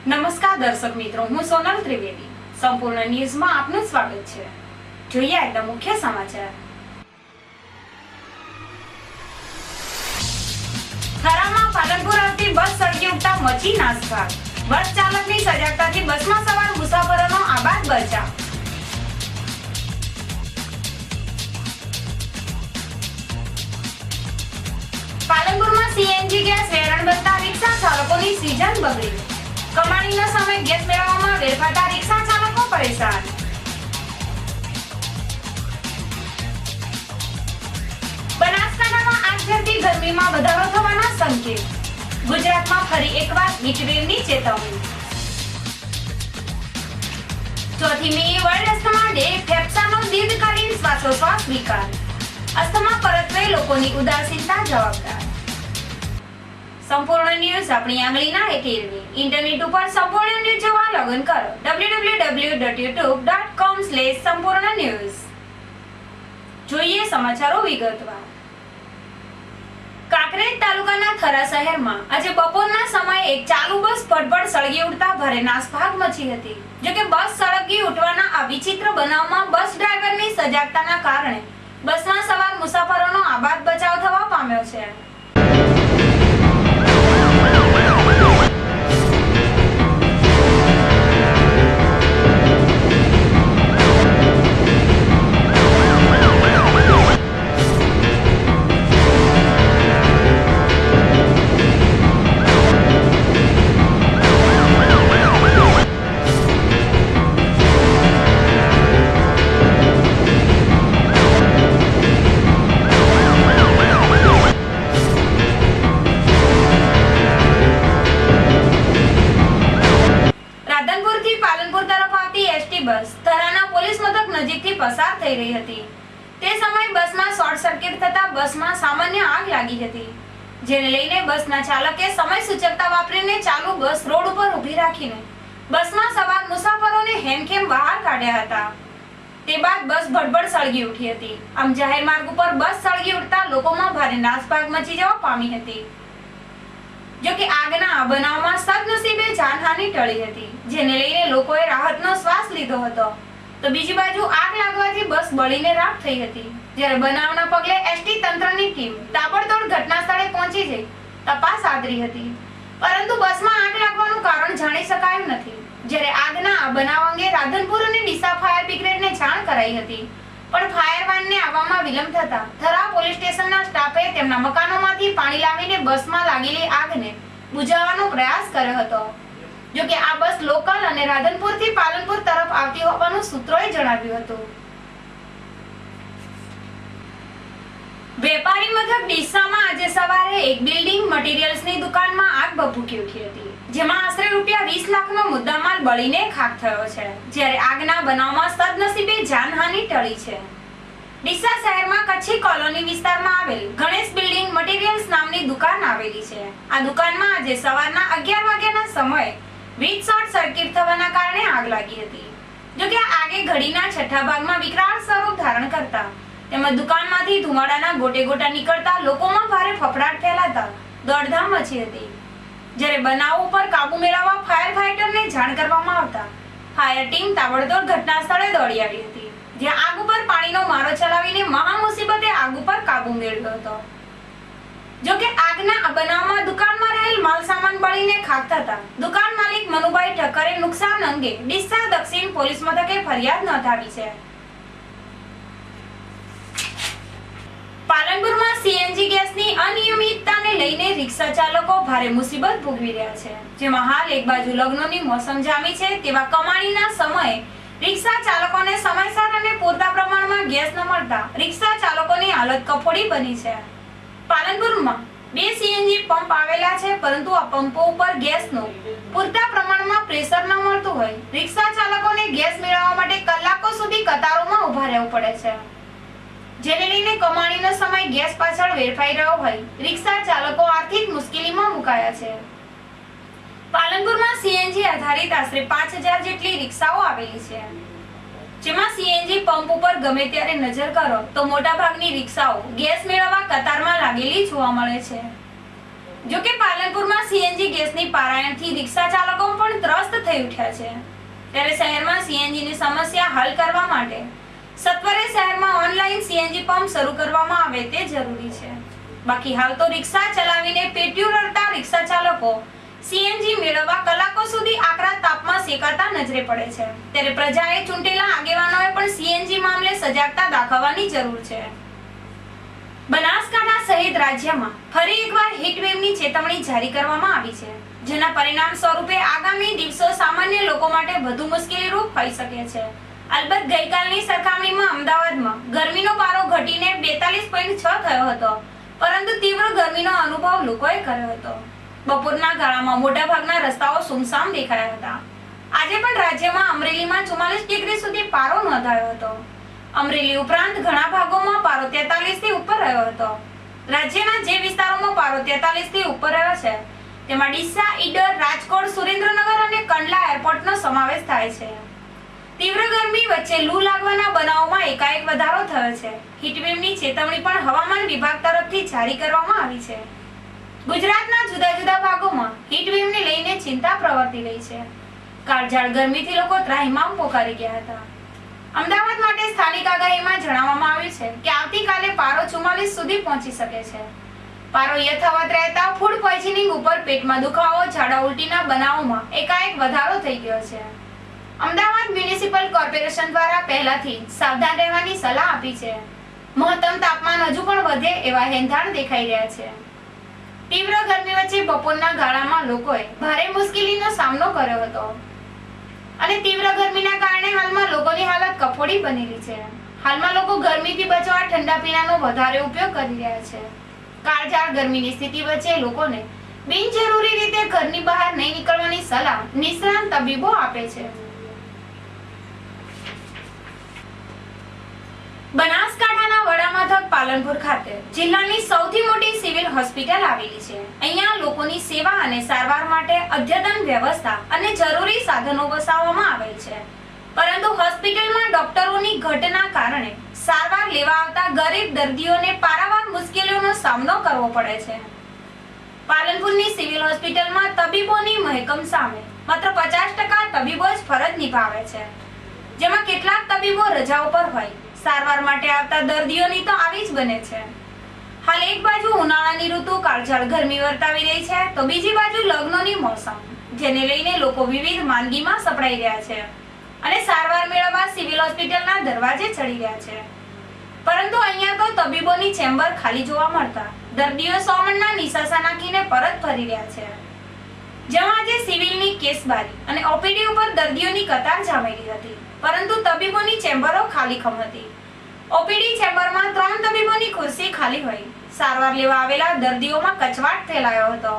નમસ્કાર દર્શક મિત્રો, હું સોનલ ત્રિવેદી. સંપૂર્ણ ન્યૂઝમાં આપનું સ્વાગત છે. જોઈએ આજના મુખ્ય સમાચાર. થરામાં પાલનપુર આવતી બસ સળગી ઉઠતા મચી નાસભાગ. બસ ચાલકની સજાગતાથી બસમાં સવાર મુસાફરોનો આબાદ બચાવ. પાલનપુરમાં સીએનજી ગેસ વેરાણ બનતા રિક્ષા ચાલકોની સીઝન બગડી. કમાણીના સમય ગેસ મેળવવામાં વેડફાતા રિક્ષા ચાલકો પરેશાન. બનાસકાંઠામાં આગ ઝરતી ગરમીમાં વધારો થવાના સંકેત. ગુજરાતમાં ફરી એકવાર હીટવેવની ચેતવણી. ચોથી મી વર્લ્ડ અસ્થમા ડે, ફેફસાનો દીર્ઘકાલીન શ્વાસોશ્વાસ વિકાર. અસ્થમા પરત્વે લોકોની ઉદાસીનતા જવાબદાર. સંપૂર્ણ ન્યૂઝ આપણી આંગળીના હેઠળની. ઇન્ટરનેટ ઉપર સંપૂર્ણ ન્યૂઝ જોવા લોગિન કરો www.youtube.com/સંપૂર્ણ-ન્યૂઝ. જોઈએ સમાચારો વિગતવાર. કાંકરેજ તાલુકાના થરા શહેરમાં આજે બપોરના સમયે એક ચાલુ બસ ભડભડ સળગી ઉઠતા ભારે નાસભાગ મચી હતી. જોકે બસ સળગી ઉઠવાના આ વિચિત્ર બનાવમાં બસ ડ્રાઈવરની સજાગતાના કારણે બસમાં સવાર મુસાફરોનો આબાદ બચાવ થવા પામ્યો છે. બસ થરાના પોલીસ મથક નજીકથી પસાર થઈ રહી હતી. તે સમયે બસમાં શોર્ટ સર્કિટ થતા બસમાં સામાન્ય આગ લાગી હતી, જેને લઈને બસના ચાલકે સમય સૂચકતા વાપરીને ચાલુ બસ રોડ ઉપર ઊભી રાખીને બસમાં સવાર મુસાફરોને હેમખેમ બહાર કાઢ્યા હતા. તે બાદ બસ ભડભડ સળગી ઉઠી હતી. આમ જાહેર માર્ગ ઉપર બસ સળગી ઉઠતા લોકોમાં ભારે નાસભાગ મચી જવા પામી હતી. જોકે આગના આ બનાવમાં સદનસીબે જાનહાનિ ટળી હતી, જેને લઈને લોકોએ રાહતનો શ્વાસ લીધો હતો. તો બીજી બાજુ આગ લાગવાથી બસ બળીને રાખ થઈ હતી. જ્યારે બનાવના પગલે એસટી તંત્રની ટીમ તાબડતોડ ઘટના સ્થળે પહોંચી જઈ તપાસ આદરી હતી, પરંતુ બસમાં આગ લાગવાનું કારણ જાણી શકાયું નથી. જ્યારે આગના આ બનાવ અંગે રાધનપુર અને ડીસા ફાયર બ્રિગેડને જાણ કરાઈ હતી, પણ ફાયર વાનને આવવામાં વિલંબ થતા થરા પોલીસ સ્ટેશનના સ્ટાફે તેમના મકાનોમાંથી પાણી લાવીને બસમાં લાગેલી આગને બુઝાવવાનો પ્રયાસ કર્યો હતો. જોકે આ બસ લોકલ અને રાધનપુરથી પાલનપુર તરફ આવતી હોવાનું સૂત્રોએ જણાવ્યું હતું. વેપારી મથક ડીસામાં આજે સવારે એક બિલ્ડિંગ મટીરીયલ્સની દુકાનમાં આગ ભભૂકી ઉઠી હતી, જેમાં આશરે ₹20 લાખનો મુદ્દામાલ બળીને ખાખ થયો છે. જ્યારે આગના બનાવમાં સદનસીબે જાનહાનિ ટળી છે. ડીસા શહેરમાં કચ્છી કોલોની વિસ્તારમાં આવેલ ગણેશ બિલ્ડિંગ મટીરીયલ્સ નામની દુકાન આવેલી છે. આ દુકાનમાં આજે સવારના 11 વાગ્યાના સમયે વીજ શોર્ટ સર્કિટ થવાના કારણે આગ લાગી હતી. જોકે આગે ઘડીના છઠ્ઠા ભાગમાં વિકરાળ સ્વરૂપ ધારણ કરતા તેમજ દુકાનમાંથી ધુમાડાના ગોટે ગોટા નીકળતા લોકોમાં ભારે ફફડાટ ફેલાતા દોડધામ મચી હતી. જ્યારે બનાવ ઉપર કાબુ મેળવવા ફાયર ફાઈટરને જાણ કરવામાં આવતા ફાયર ટીમ તાબડતોડ ઘટના સ્થળે દોડી આવી હતી, જ્યાં આગ ઉપર પાણીનો મારો ચલાવીને મહા મુસીબતે આગ ઉપર કાબુ મેળવ્યો હતો. જોકે આગના આ બનાવમાં દુકાનમાં રહેલ માલ સામાન બળીને ખાખ થતા દુકાન માલિક મનુભાઈ ઠક્કરે નુકસાન અંગે ડીસા દક્ષિણ પોલીસ મથકે ફરિયાદ નોંધાવી છે. પાલનપુરમાં સીએનજી ગેસની અનિયમિતતાને લઈને રિક્ષા ચાલકો ભારે મુસીબત ભોગવી રહ્યા છે. જેમાં હાલ એક બાજુ લગ્નોની મોસમ જામી છે, તેવા કમાણીના સમયે રિક્ષા ચાલકોને સમયસર અને પૂરતા પ્રમાણમાં ગેસ ન મળતા રિક્ષા ચાલકોની હાલત કફોડી બની છે. પાલનપુરમાં 2 સીએનજી પંપ આવેલા છે, પરંતુ આ પંપો ઉપર ગેસનું પૂરતા પ્રમાણમાં પ્રેશર ન મળતું હોય રિક્ષા ચાલકોને ગેસ મેળવવા માટે કલાકો સુધી કતારોમાં ઊભા રહેવું પડે છે. જેને લઈને કમાણીનો સમય ગેસ પાછળ વેડફાઈ રહ્યો હોય રિક્ષા ચાલકો આર્થિક મુશ્કેલીમાં મુકાયા છે. પાલનપુરમાં સીએનજી આધારિત આશરે 5000 જેટલી રિક્ષાઓ આવેલી છે, જેમાં સીએનજી પંપ ઉપર ગમે ત્યારે નજર કરો તો મોટાભાગની રિક્ષાઓ ગેસ મેળવવા કતારમાં લાગેલી જોવા મળે છે. જો કે પાલનપુરમાં સીએનજી ગેસની પારાયણથી રિક્ષા ચાલકો પણ ત્રસ્ત થઈ ઉઠ્યા છે, ત્યારે શહેરમાં સીએનજીની સમસ્યા હલ કરવા માટે સત્વરે શહેરમાં ઓનલાઈન સીએનજી પંપ શરૂ કરવામાં આવે તે જરૂરી છે. બાકી હાલ તો રિક્ષા ચલાવીને પેટ્યું રડતા રિક્ષા ચાલકો સીએનજી મેળવવા કલાકો સુધી આકરા તાપમાં શેકાતા નજરે પડે છે, ત્યારે પ્રજાએ ચૂંટેલા આગેવાનોએ પણ સીએનજી મામલે સજાગતા દાખવવાની જરૂર છે. બનાસકાંઠા સહિત રાજ્યમાં ફરી એકવાર હીટવેવની ચેતવણી જારી કરવામાં આવી છે, જેના પરિણામ સ્વરૂપે આગામી દિવસો સામાન્ય લોકો માટે વધુ મુશ્કેલીરૂપ હોઈ શકે છે. અલબત્ત ગઈકાલની સરખામણીમાં અમદાવાદમાં ગરમીનો પારો ઘટીને 42.6 થયો હતો, પરંતુ તીવ્ર ગરમીનો અનુભવ લોકોએ કર્યો હતો. બપોરના ગાળામાં મોટાભાગના રસ્તાઓ સુમસામ દેખાયા હતા. આજે પણ રાજ્યમાં અમરેલીમાં 44 ડિગ્રી સુધી પારો નોંધાયો હતો. અમરેલી ઉપરાંત ઘણા ભાગોમાં પારો 43 થી ઉપર રહ્યો હતો. રાજ્યના જે વિસ્તારોમાં પારો 43 થી ઉપર રહ્યો છે તેમાં ડીસા, ઈડર, રાજકોટ, સુરેન્દ્રનગર અને કંડલા એરપોર્ટનો સમાવેશ થાય છે. તીવ્ર ગરમી વચ્ચે લૂ લાગવાના બનાવોમાં એકાએક વધારો થયો છે. હીટવેવની ચેતવણી પણ હવામાન વિભાગ તરફથી જારી કરવામાં આવી છે. ગુજરાતના જુદા જુદા ભાગોમાં હીટવેવને લઈને ચિંતા પ્રવર્તી રહી છે. કાળઝાળ ગરમીથી લોકો ત્રાહિમામ પોકારી ગયા હતા. અમદાવાદ માટે સ્થાનિક આગાહીમાં જણાવવામાં આવ્યું છે કે આવતીકાલે પારો 44 સુધી પહોંચી શકે છે. પારો યથાવત રહેતા ફૂડ પોઈઝનિંગ ઉપર પેટમાં દુખાવો, ઝાડા ઉલટીના બનાવોમાં એકાએક વધારો થઈ ગયો છે. અમદાવાદ મ્યુનિસિપલ કોર્પોરેશન દ્વારા પહેલાથી સાવધાન રહેવાની સલાહ આપી છે. મહત્તમ તાપમાન હજુ પણ વધે એવા હેંધાણ દેખાઈ રહ્યા છે. તીવ્ર ગરમી વચ્ચે બપોરના ગાળામાં લોકોએ ભારે મુશ્કેલીનો સામનો કર્યો હતો અને તીવ્ર ગરમીના કારણે હાલમાં લોકોની હાલત કફોડી બનેલી છે. હાલમાં લોકો ગરમીથી બચવા ઠંડા પીણાનો વધારે ઉપયોગ કરી રહ્યા છે. કાળઝાળ ગરમીની સ્થિતિ વચ્ચે લોકોને બિનજરૂરી રીતે ઘરની બહાર નહીં નીકળવાની સલાહ નિષ્ણાત તબીબો આપે છે. બનાસકાંઠાના વડામથક પાલનપુર ખાતે જિલ્લાની સૌથી મોટી સિવિલ હોસ્પિટલ આવેલી છે. અહીંયા લોકોની સેવા અને સારવાર માટે અદ્યતન વ્યવસ્થા અને જરૂરી સાધનો વસાવવામાં આવેલ છે, પરંતુ હોસ્પિટલમાં ડોક્ટરોની ઘટના કારણે સારવાર લેવા આવતા ગરીબ દર્દીઓને પારાવાર મુશ્કેલીઓનો સામનો કરવો પડે છે. પાલનપુરની સિવિલ હોસ્પિટલમાં તબીબોની મહેકમ સામે માત્ર 50% તબીબો જ ફરજ નિભાવે છે, જેમાં કેટલાક તબીબો રજા ઉપર હોય. સારવાર માટે આવતા દર્દીઓની તો આવી જ બને છે. હાલ એક બાજુ ઉનાળાની ઋતુ કાળઝાળ ગરમી વર્તાવી રહી છે, તો બીજી બાજુ લગ્નોની મોસમ, જેને લઈને લોકો વિવિધ માંદગીમાં સપડાઈ રહ્યા છે અને સારવાર મેળવવા સિવિલ હોસ્પિટલના દરવાજે ચડી રહ્યા છે. પરંતુ અહીંયા તો તબીબોની ચેમ્બર ખાલી જોવા મળતા દર્દીઓ સોમણના નિશાસા નાખીને પરત ફરી રહ્યા છે. જેમાં આજે સિવિલની કેસબારી અને ઓપીડી ઉપર દર્દીઓની કતાર જામેલી હતી, પરંતુ તબીબોની ચેમ્બરો ખાલીખમ હતી. ઓપીડી ચેમ્બરમાં 3 તબીબોની ખુરશી ખાલી હોય. સારવાર લેવા આવેલા દર્દીઓમાં કચવાટ ફેલાયો હતો,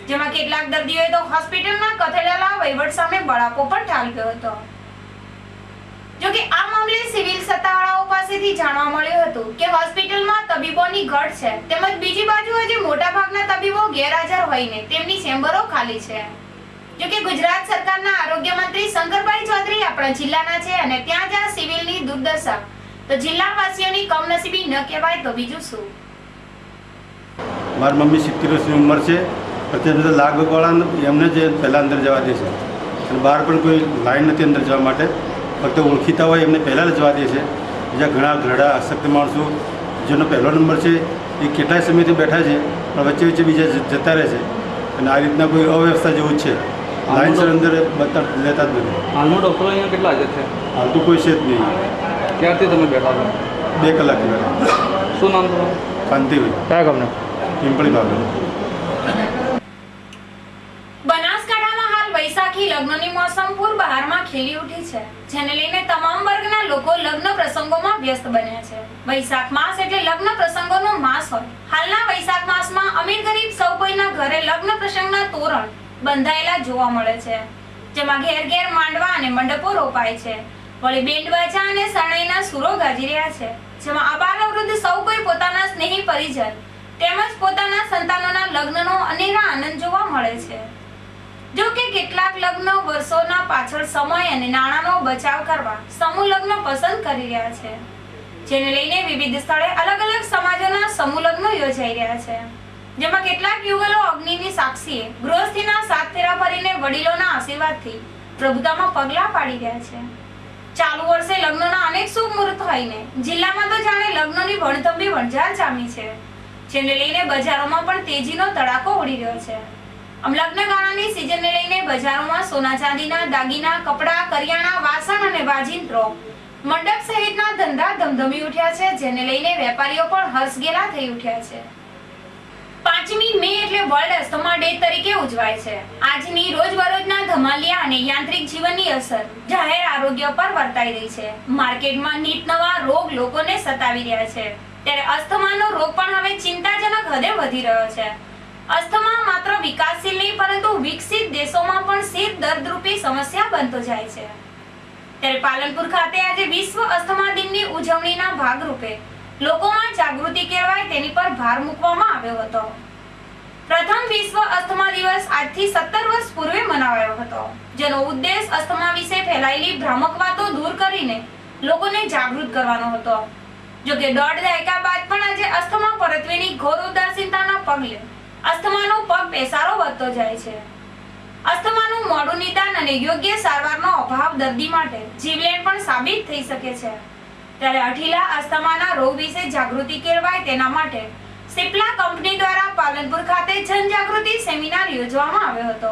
જેમાં કેટલાક દર્દીઓએ તો હોસ્પિટલના કથળેલા વહીવટ સામે બળાપો પણ ઠાલવ્યો હતો. જો કે આ મામલે સિવિલ સત્તાવાળાઓ પાસેથી જાણવા મળ્યું હતું કે હોસ્પિટલમાં તબીબોની ઘટ છે, તેમજ બીજી બાજુ હજી મોટાભાગના તબીબો ગેરહાજર હોઈને તેમની ચેમ્બરો ખાલી છે. જો કે ગુજરાત સરકારના આરોગ્ય મંત્રી શંકરભાઈ ચૌધરી આપણા જિલ્લાના છે અને ત્યાં જ આ સિવિલની દુર્દશા તો જિલ્લાવાસીઓની કમનસીબી ન કહેવાય તો બીજું શું. મારી મમ્મી 70 વર્ષની ઉંમર છે, અત્યારે બધા લાગવાળા એમને જ પહેલાં અંદર જવા દે છે અને બહાર પણ કોઈ લાઈન નથી અંદર જવા માટે. ફક્ત ઓળખીતા હોય એમને પહેલાં જ જવા દે છે. બીજા ઘણા ઘરડા અશક્ત માણસો જેનો પહેલો નંબર છે એ કેટલાય સમયથી બેઠા છે, પણ વચ્ચે વચ્ચે બીજા જતા રહે છે અને આ રીતના કોઈ અવ્યવસ્થા જેવું જ છે. લાઈનસર અંદર લેતા જ નથી. હાલમાં ડૉક્ટરો અહીંયા કેટલા હાજર છે? હાલ તો કોઈ છે જ નહીં. ક્યારથી તમે બેઠા છો? 2 કલાકથી બેઠા. શું નામ તમારું? કાંતિભાઈ. કયા ગામના? પિંપળી બાબા. બનાસકાંઠામાં હાલ વૈશાખી લગ્નની મોસમ પૂરબહારમાં ખીલી ઉઠી છે, જેને લઈને તમામ વર્ગના લોકો લગ્ન પ્રસંગોમાં વ્યસ્ત બન્યા છે. વૈશાખ માસ એટલે લગ્ન પ્રસંગોનો માસ હોય. હાલના વૈશાખ માસમાં અમીર ગરીબ સૌ કોઈના ઘરે લગ્ન પ્રસંગના તોરણ બંધાયેલા જોવા મળે છે, જેમાં ઘેર ઘેર માંડવા અને મંડપો રોપાય છે. વળી બેન્ડ બાજા અને શરણાઈના સૂરો ગાજી રહ્યા છે, જેમાં અબાલવૃદ્ધ સૌ કોઈ પોતાના સ્નેહી પરિજન તેમજ પોતાના સંતાનોના લગ્નનો અનેરા આનંદ જોવા મળે છે. જો કે કેટલાક લગ્ન વર્ષોના પાછળ સમય અને નાણાંનો બચાવ કરવા સમૂહ લગ્ન પસંદ કરી રહ્યા છે, જેને લઈને વિવિધ સ્થળે અલગ અલગ સમાજોના સમૂહ લગ્નો યોજાઈ રહ્યા છે. જેમાં કેટલાક યુગલો અગ્નિની સાક્ષીએ ગૃહસ્થીના 7 ફેરા ફરીને વડીલોના આશીર્વાદથી પ્રભુતામાં પગલા પાડી રહ્યા છે. ચાલુ વર્ષે લગ્નના અનેક શુભ મુહૂર્ત હોઈને જિલ્લામાં તો જાણે લગ્નની વણથંભી વણઝાર જામી છે, જેને લઈને બજારોમાં પણ તેજીનો તડાકો ઉડી રહ્યો છે. આમ લગ્નગાળાની સિઝનને લઈને બજારોમાં સોના ચાંદીના દાગીના, કપડાં, કરિયાણા, વાસણ અને વાજિંત્રો, મંડપ સહિતના ધંધા ધમધમી ઉઠ્યા છે, જેને લઈને વેપારીઓ પણ હર્ષગેલા થઈ ઉઠ્યા છે. 5મી મે એટલે વર્લ્ડ અસ્થમા ડે તરીકે ઉજવાય છે. આજની રોજબરોજના ધમાલિયા અને યાંત્રિક જીવનની અસર જાહેર આરોગ્ય પર વર્તાઈ રહી છે. માર્કેટમાં નીત નવા રોગ લોકોને સતાવી રહ્યા છે, ત્યારે અસ્થમાનો રોગ પણ હવે ચિંતાજનક હદે વધી રહ્યો છે. અસ્થમા માત્ર વિકાસશીલ નહીં પરંતુ વિકસિત દેશોમાં પણ શીત દર્દરૂપી સમસ્યા બનતો જાય છે. ત્યારે પાલનપુર ખાતે આજે વિશ્વ અસ્થમા દિનની ઉજવણીના ભાગરૂપે લોકોમાં જાગૃતિ કેળવાય તેની પર ભાર મૂકવામાં આવ્યો હતો. પ્રથમ વિશ્વ અસ્થમા દિવસ આજથી 17 વર્ષ પૂર્વે મનાવાયો હતો, જેનો ઉદ્દેશ અસ્થમા વિશે ફેલાયેલી ભ્રામક વાતો દૂર કરીને લોકોને જાગૃત કરવાનો હતો. જો કે 1.5 દાયકા બાદ પણ આજે અસ્થમા પરત્વેની ઘોર ઉદાસીનતાના પગલે અસ્થમાનો પગ પેસારો વધતો જાય છે. અસ્થમાનું મોડું નિદાન અને યોગ્ય સારવારનો અભાવ દર્દી માટે જીવલેણ પણ સાબિત થઈ શકે છે. ત્યારે અઠીલા અસ્થમાના રોગ વિશે જાગૃતિ કેળવાય તેના માટે સિપ્લા કંપની દ્વારા પાલનપુર ખાતે જનજાગૃતિ સેમિનાર યોજવામાં આવ્યો હતો,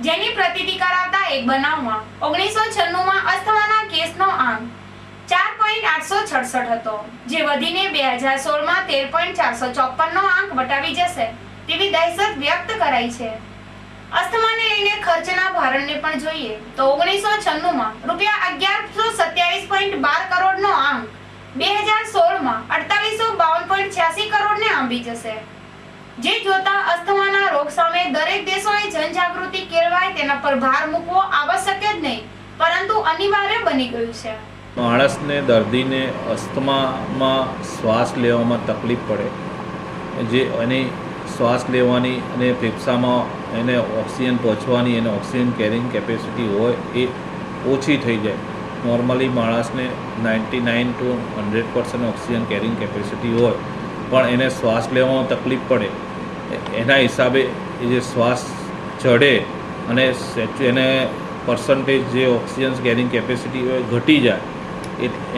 જેની પ્રતીતિ કરાવતા એક બનાવમાં 1996માં અસ્થમાના કેસનો આંક 4.866 હતો, જે વધીને 2016માં 13.454 નો આંક વટાવી જશે તેવી દહેશત વ્યક્ત કરાઈ છે. અસ્થમાને લઈને ખર્ચના ભારણને પણ જોઈએ તો 1996માં ₹1127.12 કરોડનો આંક 2016માં 4852.86 કરોડને આંબી જશે. જે જોતા અસ્થમાના રોગ સામે દરેક દેશોએ જનજાગૃતિ કેળવાય તેના પર ભાર મૂકવો આવશ્યક જ નહીં પરંતુ અનિવાર્ય બની ગયું છે. માણસને દર્દીને અસ્થમામાં શ્વાસ લેવામાં તકલીફ પડે, જે એની શ્વાસ લેવાની અને ફેફસામાં એને ઓક્સિજન પહોંચવાની એને ઓક્સિજન કેરિંગ કેપેસિટી હોય એ ઓછી થઈ જાય. નોર્મલી માણસને 99 to 100% ઓક્સિજન કેરિંગ કેપેસિટી હોય, પણ એને શ્વાસ લેવામાં તકલીફ પડે, એના હિસાબે એ જે શ્વાસ ચડે અને એને પર્સન્ટેજ જે ઓક્સિજન કેરિંગ કેપેસિટી હોય ઘટી જાય,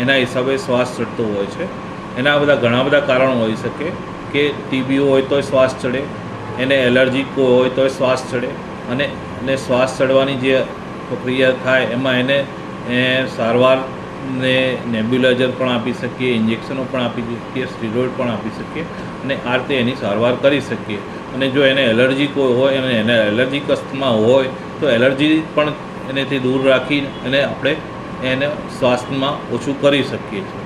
એના હિસાબે શ્વાસ ચડતો હોય છે. એના ઘણા બધા કારણો હોઈ શકે કે ટીબી હોય તો શ્વાસ ચડે, એને એલર્જી હોય તો શ્વાસ ચડે, અને શ્વાસ ચડવાની જે પ્રક્રિયા થાય એમાં એને સારવારને નેબ્યુલાઇઝર પણ આપી શકીએ, ઇન્જેક્શનો પણ આપી શકીએ, સ્ટીરોઇડ પણ આપી શકીએ અને આ રીતે એની સારવાર કરી શકીએ. અને જો એને એલર્જી કોઈ હોય અને એને એલર્જીક અસ્થમા હોય તો એલર્જી પણ એનેથી દૂર રાખી અને આપણે એને સ્વાસ્થ્યમાં ઓછું કરી શકીએ છીએ.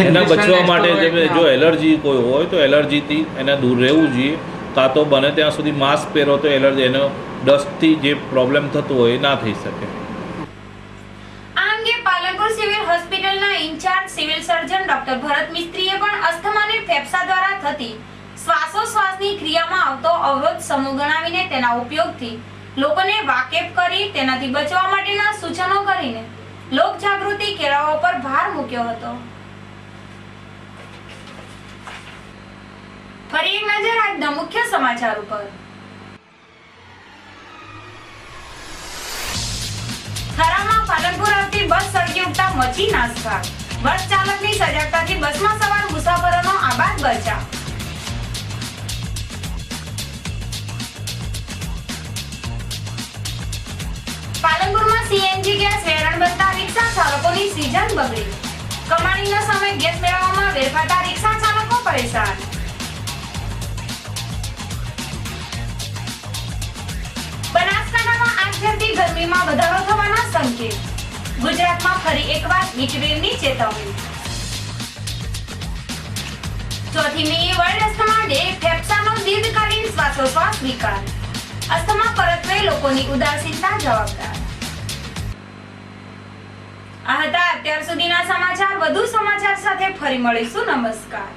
એના બચવા માટે જો એલર્જી કોઈ હોય તો એલર્જીથી એને દૂર રહેવું જોઈએ, કાં તો બને ત્યાં સુધી માસ્ક પહેરો તો એલર્જી એનો ડસ્ટથી જે પ્રોબ્લેમ થતો હોય એ ના થઈ શકે. આ અંગે પાલનપુર સિવિલ હોસ્પિટલના ઇન્ચાર્જ સિવિલ સર્જન ડોક્ટર ભરત મિસ્ત્રીએ પણ અસ્થમાને ફેફસા દ્વારા થતી શ્વાસોશ્વાસની ક્રિયામાં આવતો અવરોધ સમૂહ ગણાવીને તેના ઉપયોગથી લોકોને વાકેફ કરી તેનાથી બચવા માટેના સૂચનો કરીને લોક જાગૃતિ કેળવવા પર ભાર મૂક્યો હતો. ફરી એક નજર આજના મુખ્ય સમાચાર ઉપર. થરામાં પાલનપુર આવતી બસ સળગી ઉઠતા મચી નાસભાગ. બસ ચાલકની સજાગતાથી બસમાં સવાર મુસાફરોનો આબાદ બચાવ. પાલનપુરમાં સીએનજી ગેસ વેરાણ બનતા રિક્ષા ચાલકોની સીઝન બગડી. કમાણીનો સમય ગેસ મેળવવામાં વેરફાતા રિક્ષા ચાલકો પરેશાન. બનાસકાંઠામાં આગ ઝરતી ગરમીમાં વધારો થવાના સંકેત. ગુજરાતમાં ફરી એકવાર હીટવેવની ચેતવણી. 4મી મે વર્લ્ડ અસ્થમા ડે, ફેફસાનો દીર્ઘકાલીન શ્વાસોશ્વાસ વિકાર. અસ્થમા પરત્વે લોકોની ઉદાસીનતા જવાબદાર. આ હતા અત્યાર સુધીના સમાચાર. વધુ સમાચાર સાથે ફરી મળીશું. નમસ્કાર.